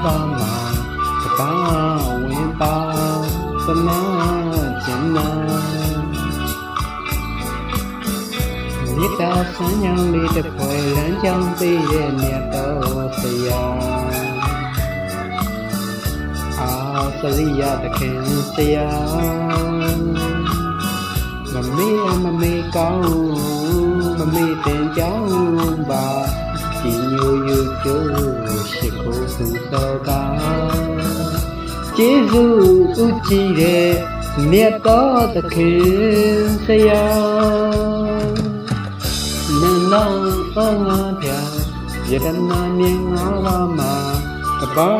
ပါမှာတပါဝင်ပါသနာကျင်နာမြတ်တာဆန်းကြောင်လေးတစ်ဖွဲလမ်းကြောင်းပေးတဲ့မြတ်တော်ဆရာစရိယတခင်ဆရာမမေ့မမေ့ကောင်းမမေ့တင်ကြောင်းပါဒီညိုယူကျိုးရှိခိုးသူတော်ကကျေးဇူးဥကြည်တဲ့မြတ်တော်တခင်ဆရာနန္ဒအငါပြယတနာမြင်ငါပါမှာတပါ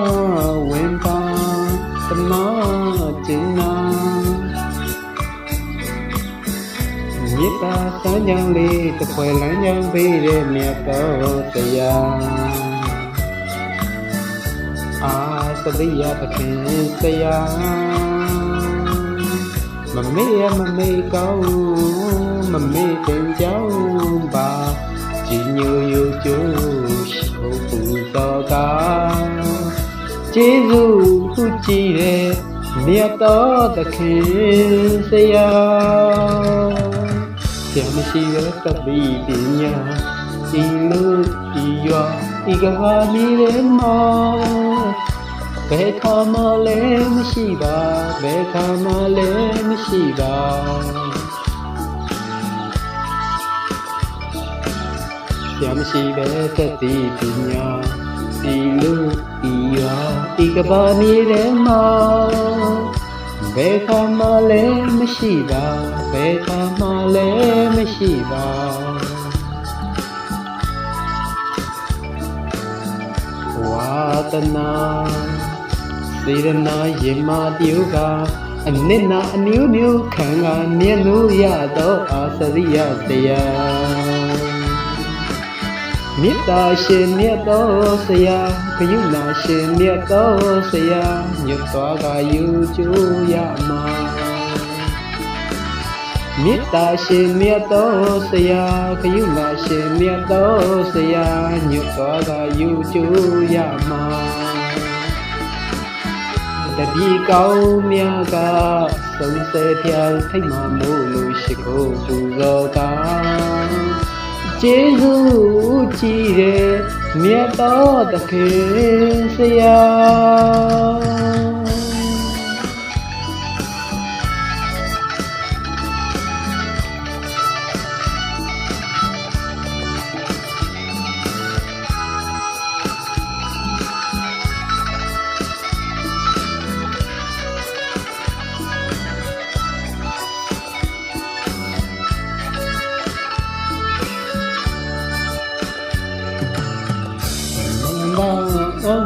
ဝင်ပါသနာကျင်နာမြတ်တာစမ်းကြောင်းလေးတစ်ဖွဲလမ်းကြောင်းပေးတဲ့မြတ်တော်တရားစရိယသခင်ဆရာမမေ့မမေ့ကောင်းမမေ့တင်ကြောင်းပါကြည်ညိုယူကျိုးရှိဖို့ပူတော်ကကျေးဇူးဥကြည်တဲ့မြတ်တော်သခင်ဆရာဆရာမရှိတဲ့တပိပညာဒီလိုဒီရွာဒီကဘာမီရဲ့မောဘယ်ခါမှလည်းမရှိပါဘယ်ခါမှလည်းမရှိပါဆရာမရှိတဲ့တပိပညာဒီလိုဒီရွာဒီကဘာမီရဲ့မောဘယ်ခါမှလည်းမရှိပါဘယ်ခါမှလည်းမရှိပါဝါတနာစေရနာရေမာပြုကအနစ်နာအမျိုးမျိုးခံကမြင်လို့ရတော့အာစရိယတရားမေတ္တာရှင်မြတ်တော်ဆရာဂရုဏာရှင်မြတ်တော်ဆရာညွတ်သွားကယူကျိုးရမှာမေတ္တာရှင်မြတ်တော်ဆရာဂရုဏာရှင်မြတ်တော်ဆရာညွတ်သွားကယူကျိုးရမှာတတိကောင်းမြတ်ကသုံးဆယ်ပြောင်းထိတ်မှမို့လို့ရှိခိုးပူဇော်ကကျေးဇူးကြည်တဲ့မြတ်တော်သခင်ဆရာ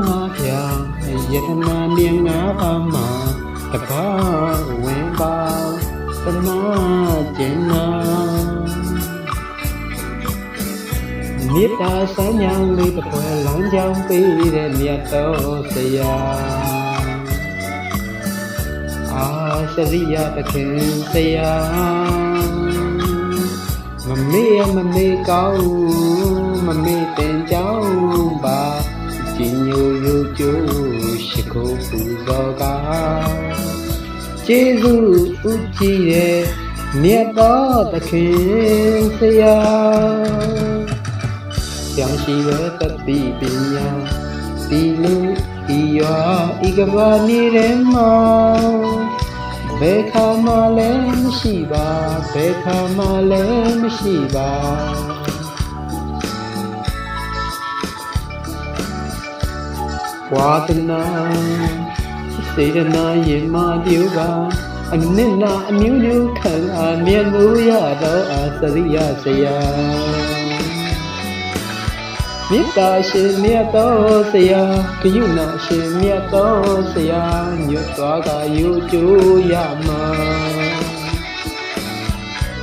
ငါပြယတနာမြင်ငါပါမှာတပါဝင်ပါသနာကျင်နာမေတ္တာစမ်းကြောင်းလေးတစ်ဖွဲလမ်းကြောင်းပေးတဲ့မြတ်တော်ဆရာစရိယသခင်ဆရာမမေ့မမေ့ကောင်းမမေ့တင်ကြောင်းပါကြည်ညိုယူကျိုးရှိခိုးပူဇော်ကကျေးဇူးဥကြည်တဲ့မြတ်တော်သခင်ဆရာပြောင်းရှိတဲ့တတိပညာဒီလူဒီရွာဤကဘာနေတဲ့မောဘယ်ခါမှလည်းမရှိပါဘယ်ခါမှလည်းမရှိပါဝါဒနာစေရနာရေမာပြုကအနစ်နာအမျိုးမျိုးခံအားမြင်လို့ရတော့အာစရိယဆရာမေတ္တာရှင်မြတ်တော်ဆရာဂရုဏာရှင်မြတ်တော်ဆရာညွတ်သွားကယူကျိုးရမှာ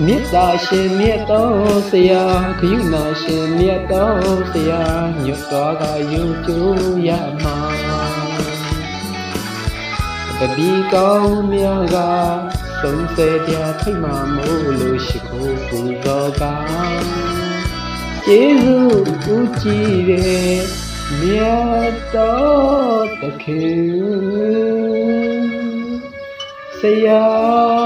မေတ္တာရှင်မြတ်တော်ဆရာဂရုဏာရှင်မြတ်တော်ဆရာညွတ်သွားကယူကျိုးရမှာတတိကောင်းမြတ်ကသုံးဆယ်ပြထိတ်မှမို့လို့ရှိခိုးပူဇော်ကကျေးဇူးဥကြည်တဲ့ မြတ်တော်သခင်ဆရာ